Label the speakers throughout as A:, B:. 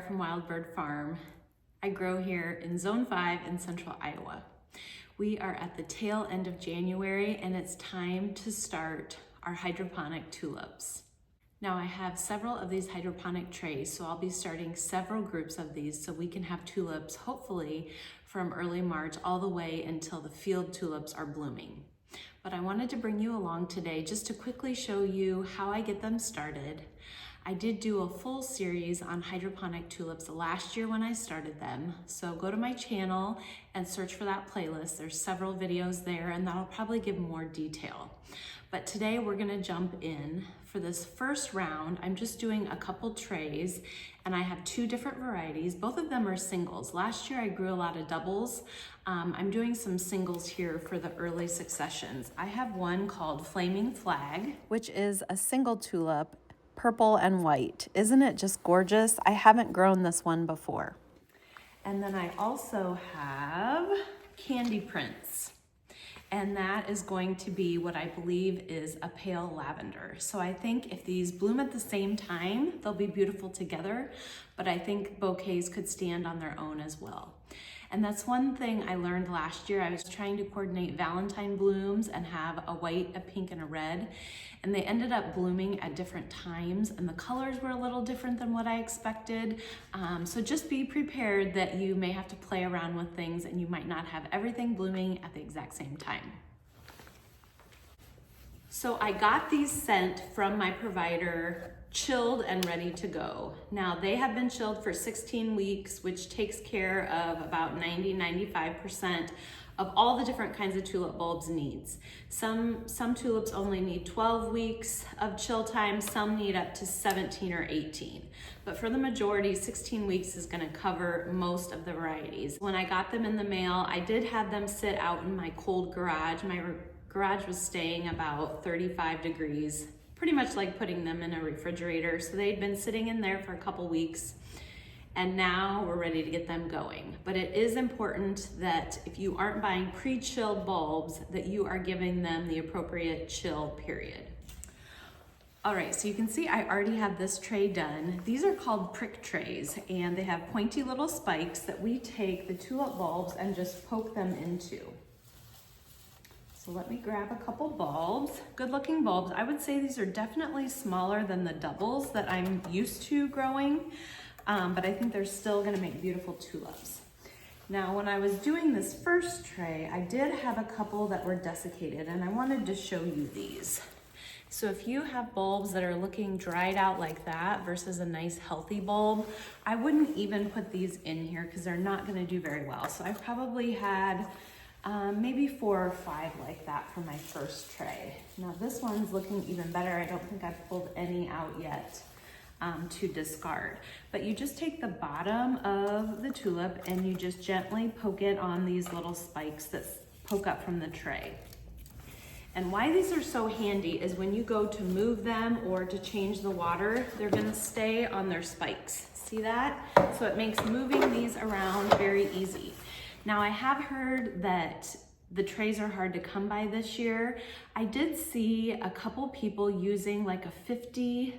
A: from Wild Bird Farm. I grow here in Zone 5 in central Iowa. We are at the tail end of January and it's time to start our hydroponic tulips. Now I have several of these hydroponic trays, so I'll be starting several groups of these so we can have tulips hopefully from early March all the way until the field tulips are blooming. But I wanted to bring you along today just to quickly show you how I get them started. I did do a full series on hydroponic tulips last year when I started them. So go to my channel and search for that playlist. There's several videos there and that'll probably give more detail. But today we're gonna jump in. For this first round, I'm just doing a couple trays and I have two different varieties. Both of them are singles. Last year I grew a lot of doubles. I'm doing some singles here for the early successions. I have one called Flaming Flag, which is a single tulip, purple and white. Isn't it just gorgeous? I haven't grown this one before. And then I also have Candy Prince. And that is going to be what I believe is a pale lavender. So I think if these bloom at the same time, they'll be beautiful together, but I think bouquets could stand on their own as well. And that's one thing I learned last year. I was trying to coordinate Valentine blooms and have a white, a pink, and a red. And they ended up blooming at different times and the colors were a little different than what I expected. So just be prepared that you may have to play around with things and you might not have everything blooming at the exact same time. So I got these sent from my provider chilled and ready to go. Now they have been chilled for 16 weeks, which takes care of about 90–95% of all the different kinds of tulip bulbs needs. Some tulips only need 12 weeks of chill time, some need up to 17 or 18. But for the majority, 16 weeks is gonna cover most of the varieties. When I got them in the mail, I did have them sit out in my cold garage. My garage was staying about 35 degrees, pretty much like putting them in a refrigerator. So they'd been sitting in there for a couple weeks and now we're ready to get them going. But it is important that if you aren't buying pre-chilled bulbs, that you are giving them the appropriate chill period. All right, so you can see I already have this tray done. These are called prick trays and they have pointy little spikes that we take the tulip bulbs and just poke them into. So let me grab a couple bulbs, good looking bulbs. I would say these are definitely smaller than the doubles that I'm used to growing, but I think they're still gonna make beautiful tulips. Now, when I was doing this first tray, I did have a couple that were desiccated and I wanted to show you these. So if you have bulbs that are looking dried out like that versus a nice healthy bulb, I wouldn't even put these in here because they're not gonna do very well. So I've probably had maybe 4 or 5 like that for my first tray. Now this one's looking even better. I don't think I've pulled any out yet to discard. But you just take the bottom of the tulip and you just gently poke it on these little spikes that poke up from the tray. And why these are so handy is when you go to move them or to change the water, they're gonna stay on their spikes. See that? So it makes moving these around very easy. Now I have heard that the trays are hard to come by this year. I did see a couple people using like a 50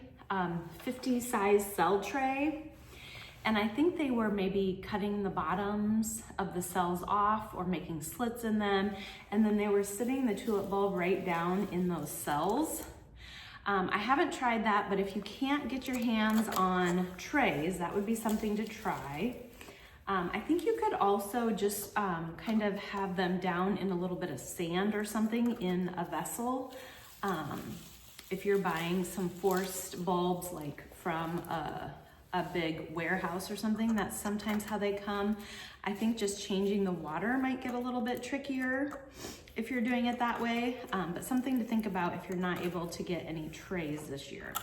A: size cell tray. And I think they were maybe cutting the bottoms of the cells off or making slits in them. And then they were sitting the tulip bulb right down in those cells. I haven't tried that, but if you can't get your hands on trays, that would be something to try. I think you could also just kind of have them down in a little bit of sand or something in a vessel. If you're buying some forced bulbs like from a big warehouse or something, that's sometimes how they come. I think just changing the water might get a little bit trickier if you're doing it that way, but something to think about if you're not able to get any trays this year.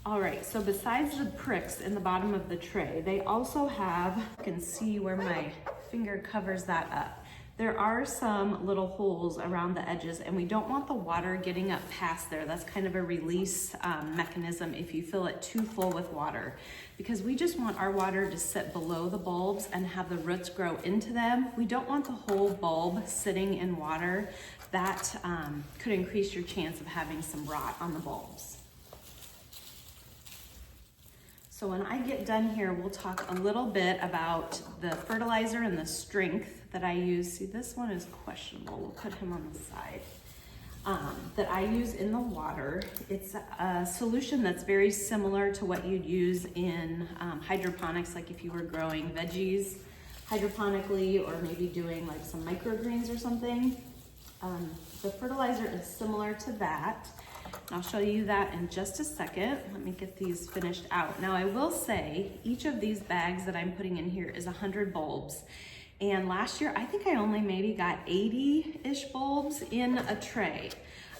A: All right, so besides the pricks in the bottom of the tray, they also have, you can see where my finger covers that up. There are some little holes around the edges and we don't want the water getting up past there. That's kind of a release mechanism if you fill it too full with water, because we just want our water to sit below the bulbs and have the roots grow into them. We don't want the whole bulb sitting in water. That could increase your chance of having some rot on the bulbs. So when I get done here, we'll talk a little bit about the fertilizer and the strength that I use. See, this one is questionable. We'll put him on the side. That I use in the water. It's a solution that's very similar to what you'd use in hydroponics, like if you were growing veggies hydroponically or maybe doing like some microgreens or something. The fertilizer is similar to that. I'll show you that in just a second. Let me get these finished out. Now I will say each of these bags that I'm putting in here is 100 bulbs. And last year, I think I only maybe got 80-ish bulbs in a tray.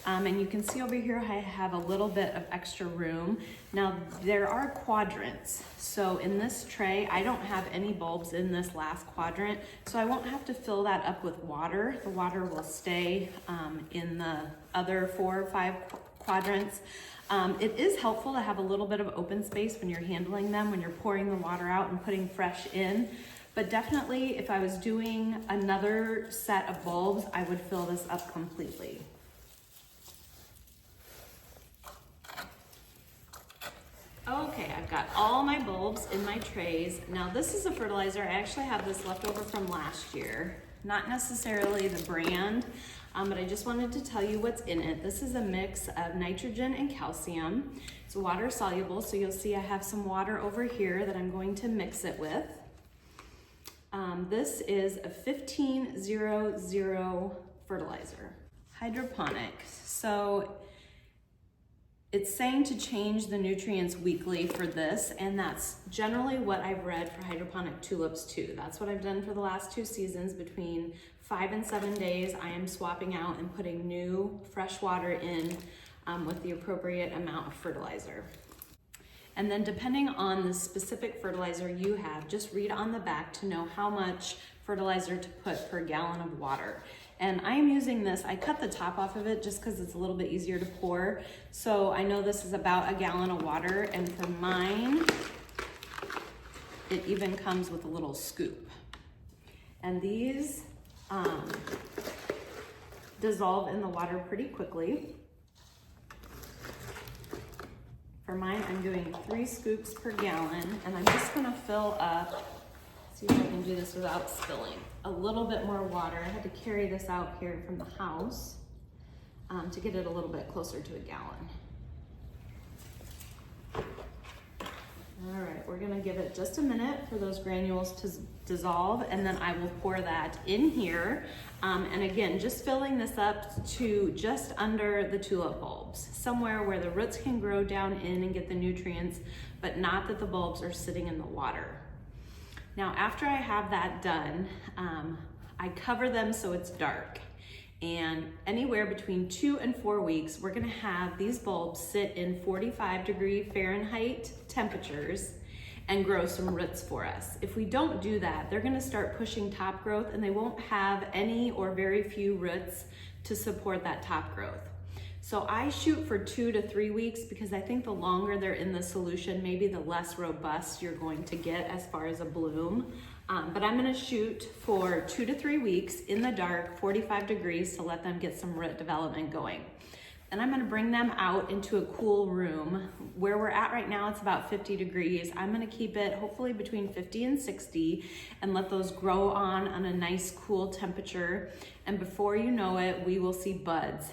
A: And you can see over here, I have a little bit of extra room. Now, there are quadrants. So in this tray, I don't have any bulbs in this last quadrant, so I won't have to fill that up with water. The water will stay in the other 4 or 5 quadrants. It is helpful to have a little bit of open space when you're handling them, when you're pouring the water out and putting fresh in. But definitely, if I was doing another set of bulbs, I would fill this up completely. Okay, I've got all my bulbs in my trays. Now this is a fertilizer. I actually have this left over from last year. Not necessarily the brand, but I just wanted to tell you what's in it. This is a mix of nitrogen and calcium. It's water soluble, so you'll see I have some water over here that I'm going to mix it with. This is a 1500 fertilizer. Hydroponic. So it's saying to change the nutrients weekly for this, and that's generally what I've read for hydroponic tulips too. That's what I've done for the last 2 seasons. Between 5 and 7 days, I am swapping out and putting new fresh water in with the appropriate amount of fertilizer. And then depending on the specific fertilizer you have, just read on the back to know how much fertilizer to put per gallon of water. And I'm using this, I cut the top off of it just because it's a little bit easier to pour. So I know this is about a gallon of water, and for mine, it even comes with a little scoop. And these dissolve in the water pretty quickly. For mine, I'm doing 3 scoops per gallon, and I'm just gonna fill up, see if I can do this without spilling, a little bit more water. I had to carry this out here from the house to get it a little bit closer to a gallon. All right, we're gonna give it just a minute for those granules to dissolve, and then I will pour that in here. And again, just filling this up to just under the tulip bulbs, somewhere where the roots can grow down in and get the nutrients, but not that the bulbs are sitting in the water. Now, after I have that done, I cover them so it's dark. And anywhere between 2 and 4 weeks, we're gonna have these bulbs sit in 45-degree Fahrenheit temperatures and grow some roots for us. If we don't do that, they're gonna start pushing top growth, and they won't have any or very few roots to support that top growth. So I shoot for 2 to 3 weeks because I think the longer they're in the solution, maybe the less robust you're going to get as far as a bloom. But I'm gonna shoot for 2 to 3 weeks in the dark, 45 degrees, to let them get some root development going. And I'm gonna bring them out into a cool room. Where we're at right now, it's about 50 degrees. I'm gonna keep it hopefully between 50 and 60 and let those grow on a nice cool temperature. And before you know it, we will see buds.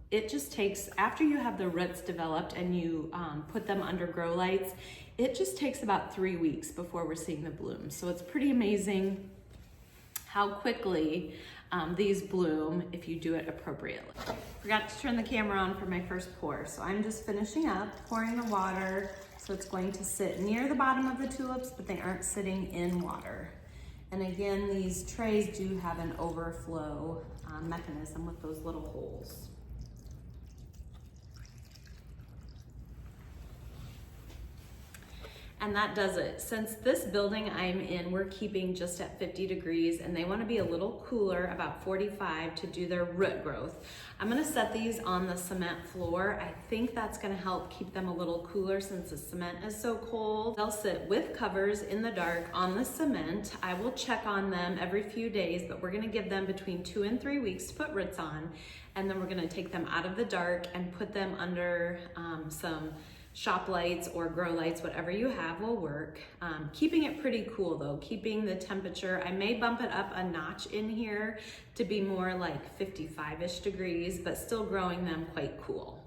A: It just takes, after you have the roots developed and you put them under grow lights, it just takes about 3 weeks before we're seeing the blooms. So it's pretty amazing how quickly these bloom if you do it appropriately. Forgot to turn the camera on for my first pour. So I'm just finishing up, pouring the water. So it's going to sit near the bottom of the tulips, but they aren't sitting in water. And again, these trays do have an overflow mechanism with those little holes. And that does it. Since this building I'm in, we're keeping just at 50 degrees, and they want to be a little cooler, about 45, to do their root growth. I'm going to set these on the cement floor. I think that's going to help keep them a little cooler since the cement is so cold. They'll sit with covers in the dark on the cement. I will check on them every few days, but we're going to give them between 2 and 3 weeks to put roots on, and then we're going to take them out of the dark and put them under some shop lights or grow lights, whatever you have will work. Keeping it pretty cool though, keeping the temperature. I may bump it up a notch in here to be more like 55-ish degrees, but still growing them quite cool.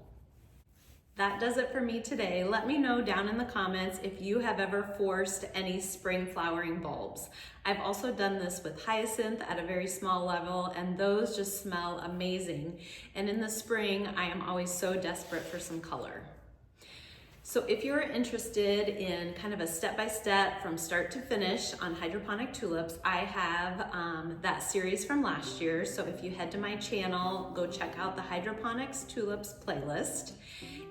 A: That does it for me today. Let me know down in the comments if you have ever forced any spring flowering bulbs. I've also done this with hyacinth at a very small level, and those just smell amazing. And in the spring, I am always so desperate for some color. So if you're interested in kind of a step-by-step from start to finish on hydroponic tulips, I have that series from last year. So if you head to my channel, go check out the Hydroponics Tulips playlist.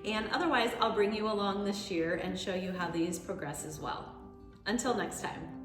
A: And otherwise, I'll bring you along this year and show you how these progress as well. Until next time.